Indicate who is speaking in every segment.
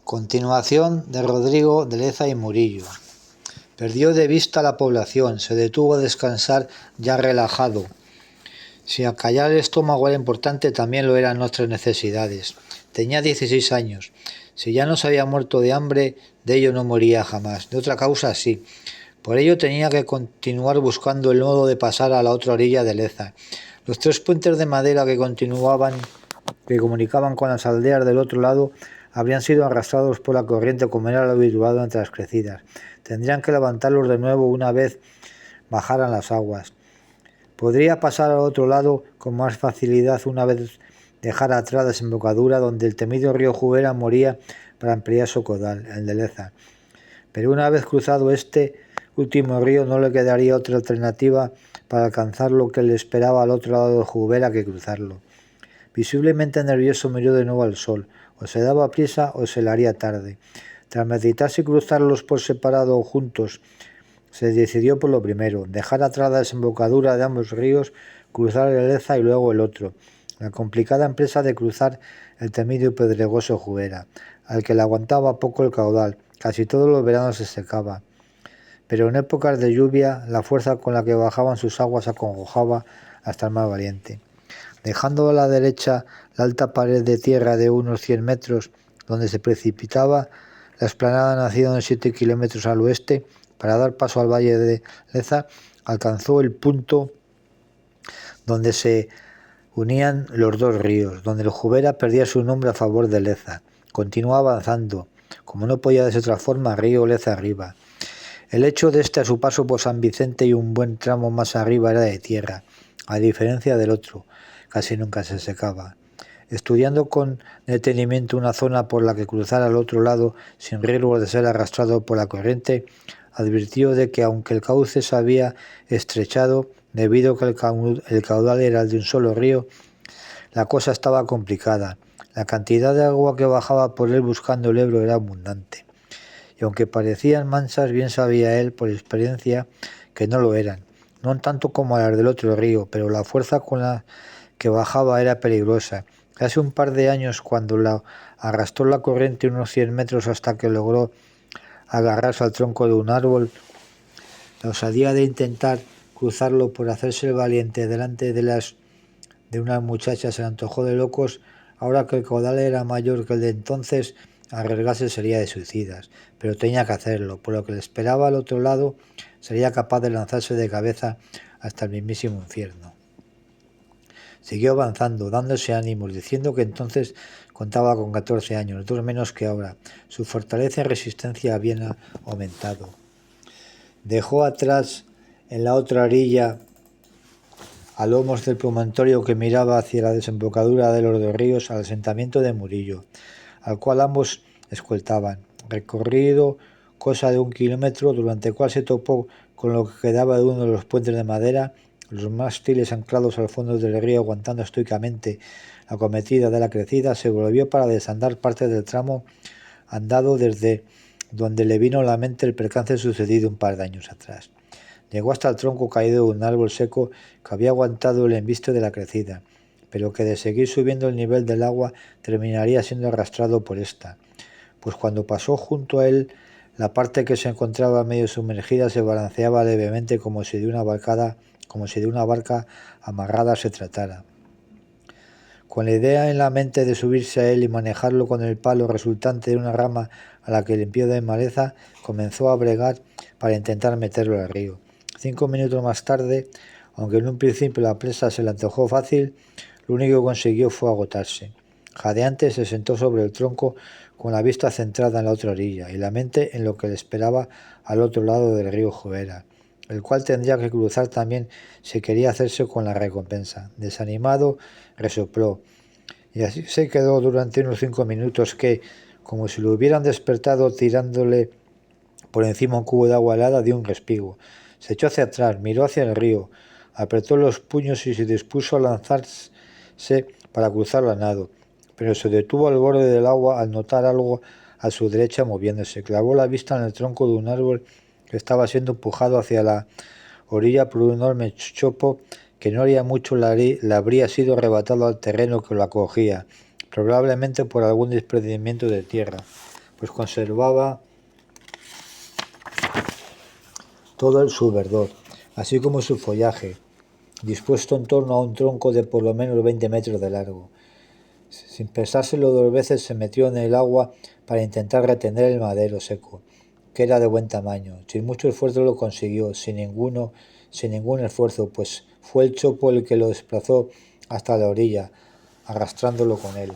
Speaker 1: Continuación de Rodrigo de Leza y Murillo. Perdió de vista la población, se detuvo a descansar ya relajado. Si acallar el estómago era importante, también lo eran nuestras necesidades. Tenía 16 años. Si ya no se había muerto de hambre, de ello no moría jamás. De otra causa, sí. Por ello tenía que continuar buscando el modo de pasar a la otra orilla de Leza. Los 3 puentes de madera que comunicaban con las aldeas del otro lado habrían sido arrastrados por la corriente como era lo habitual entre las crecidas. Tendrían que levantarlos de nuevo una vez bajaran las aguas. Podría pasar al otro lado con más facilidad una vez dejara atrás la desembocadura donde el temido río Jubera moría para ampliar su caudal, el de Leza. Pero una vez cruzado este último río no le quedaría otra alternativa para alcanzar lo que le esperaba al otro lado de Jubera que cruzarlo. Visiblemente nervioso miró de nuevo al sol. O se daba prisa o se le haría tarde. Tras meditar si cruzarlos por separado o juntos, se decidió por lo primero, dejar atrás la desembocadura de ambos ríos, cruzar el Leza y luego el otro. La complicada empresa de cruzar el temido y pedregoso Jubera, al que le aguantaba poco el caudal, casi todos los veranos se secaba. Pero en épocas de lluvia, la fuerza con la que bajaban sus aguas acongojaba hasta el más valiente. Dejando a la derecha la alta pared de tierra de unos 100 metros, donde se precipitaba la explanada nacida en 7 kilómetros al oeste, para dar paso al valle de Leza, alcanzó el punto donde se unían los dos ríos, donde el Jubera perdía su nombre a favor de Leza. Continuó avanzando, como no podía de otra forma, río Leza arriba. El hecho de este a su paso por San Vicente y un buen tramo más arriba era de tierra, a diferencia del otro, casi nunca se secaba. Estudiando con detenimiento una zona por la que cruzar al otro lado sin riesgo de ser arrastrado por la corriente, advirtió de que aunque el cauce se había estrechado debido a que el caudal era el de un solo río, la cosa estaba complicada. La cantidad de agua que bajaba por él buscando el Ebro era abundante. Y aunque parecían mansas, bien sabía él por experiencia que no lo eran, no tanto como las del otro río, pero la fuerza con la que bajaba era peligrosa. Hace un par de años, cuando la arrastró la corriente unos 100 metros hasta que logró agarrarse al tronco de un árbol, la osadía de intentar cruzarlo por hacerse el valiente delante de unas muchachas se le antojó de locos. Ahora que el caudal era mayor que el de entonces, arriesgarse sería de suicidas, pero tenía que hacerlo, por lo que le esperaba al otro lado sería capaz de lanzarse de cabeza hasta el mismísimo infierno. Siguió avanzando, dándose ánimos, diciendo que entonces contaba con 14 años, 2 menos que ahora. Su fortaleza y resistencia habían aumentado. Dejó atrás en la otra orilla, a lomos del promontorio que miraba hacia la desembocadura de los dos ríos, al asentamiento de Murillo, al cual ambos escoltaban. Recorrido cosa de 1 kilómetro, durante el cual se topó con lo que quedaba de uno de los puentes de madera, los mástiles anclados al fondo del río aguantando estoicamente la acometida de la crecida, se volvió para desandar parte del tramo andado desde donde le vino a la mente el percance sucedido un par de años atrás. Llegó hasta el tronco caído de un árbol seco que había aguantado el embiste de la crecida, pero que de seguir subiendo el nivel del agua terminaría siendo arrastrado por esta, pues cuando pasó junto a él, la parte que se encontraba medio sumergida se balanceaba levemente como si de una barca amarrada se tratara. Con la idea en la mente de subirse a él y manejarlo con el palo resultante de una rama a la que limpió de maleza, comenzó a bregar para intentar meterlo al río. 5 minutos más tarde, aunque en un principio la presa se le antojó fácil, lo único que consiguió fue agotarse. Jadeante se sentó sobre el tronco con la vista centrada en la otra orilla y la mente en lo que le esperaba al otro lado del río Jubera, el cual tendría que cruzar también si quería hacerse con la recompensa. Desanimado, resopló, y así se quedó durante unos 5 minutos que, como si lo hubieran despertado tirándole por encima un cubo de agua helada, dio un respigo. Se echó hacia atrás, miró hacia el río, apretó los puños y se dispuso a lanzarse para cruzarlo a nado, pero se detuvo al borde del agua al notar algo a su derecha moviéndose. Clavó la vista en el tronco de un árbol que estaba siendo empujado hacia la orilla por un enorme chopo que no haría mucho le habría sido arrebatado al terreno que lo acogía, probablemente por algún desprendimiento de tierra. pues conservaba todo su verdor, así como su follaje, dispuesto en torno a un tronco de por lo menos 20 metros de largo. Sin pensárselo 2 veces se metió en el agua para intentar retener el madero seco, que era de buen tamaño. Sin mucho esfuerzo lo consiguió, sin ningún esfuerzo, pues fue el chopo el que lo desplazó hasta la orilla, arrastrándolo con él.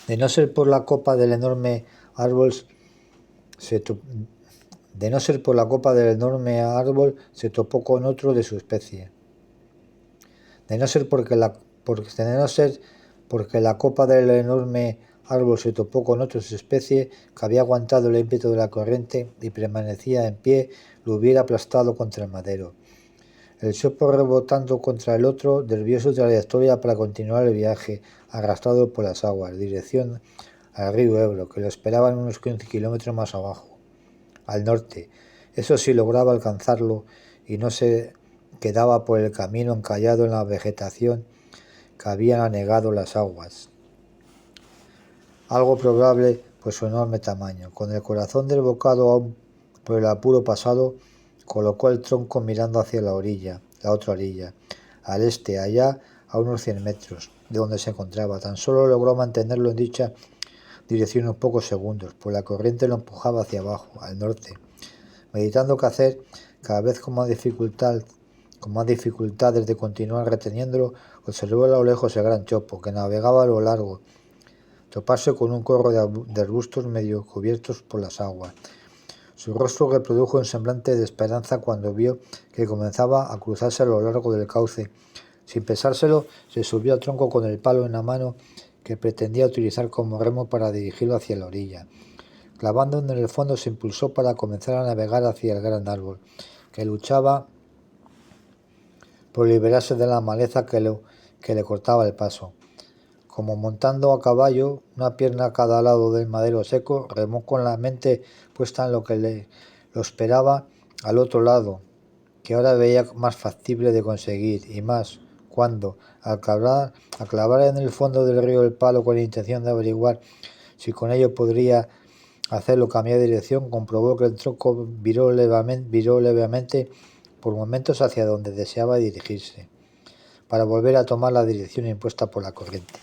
Speaker 1: De no ser por la copa del enorme árbol, se topó con otro de su especie. De no ser porque la copa del enorme árbol se topó con otro de su especie que había aguantado el ímpetu de la corriente y permanecía en pie, lo hubiera aplastado contra el madero. El chopo, rebotando contra el otro, desvió su trayectoria para continuar el viaje, arrastrado por las aguas, dirección al río Ebro, que lo esperaba en unos 15 kilómetros más abajo, al norte. Eso sí lograba alcanzarlo y no se quedaba por el camino encallado en la vegetación que habían anegado las aguas. Algo probable por su enorme tamaño. Con el corazón desbocado aún por el apuro pasado, colocó el tronco mirando hacia la otra orilla, al este, allá a unos 100 metros de donde se encontraba. Tan solo logró mantenerlo en dicha dirección unos pocos segundos, pues la corriente lo empujaba hacia abajo, al norte. Meditando qué hacer, cada vez con más dificultades de continuar reteniéndolo, observó a lo lejos el gran chopo, que navegaba a lo largo, toparse con un corro de arbustos medio cubiertos por las aguas. Su rostro reprodujo un semblante de esperanza cuando vio que comenzaba a cruzarse a lo largo del cauce. Sin pensárselo, se subió al tronco con el palo en la mano que pretendía utilizar como remo para dirigirlo hacia la orilla. Clavando en el fondo, se impulsó para comenzar a navegar hacia el gran árbol, que luchaba por liberarse de la maleza que le cortaba el paso. Como montando a caballo, una pierna a cada lado del madero seco, remó con la mente puesta en lo que lo esperaba al otro lado, que ahora veía más factible de conseguir, y más cuando, al clavar en el fondo del río el palo con la intención de averiguar si con ello podría hacerlo cambiar de dirección, comprobó que el tronco viró levemente por momentos hacia donde deseaba dirigirse, para volver a tomar la dirección impuesta por la corriente.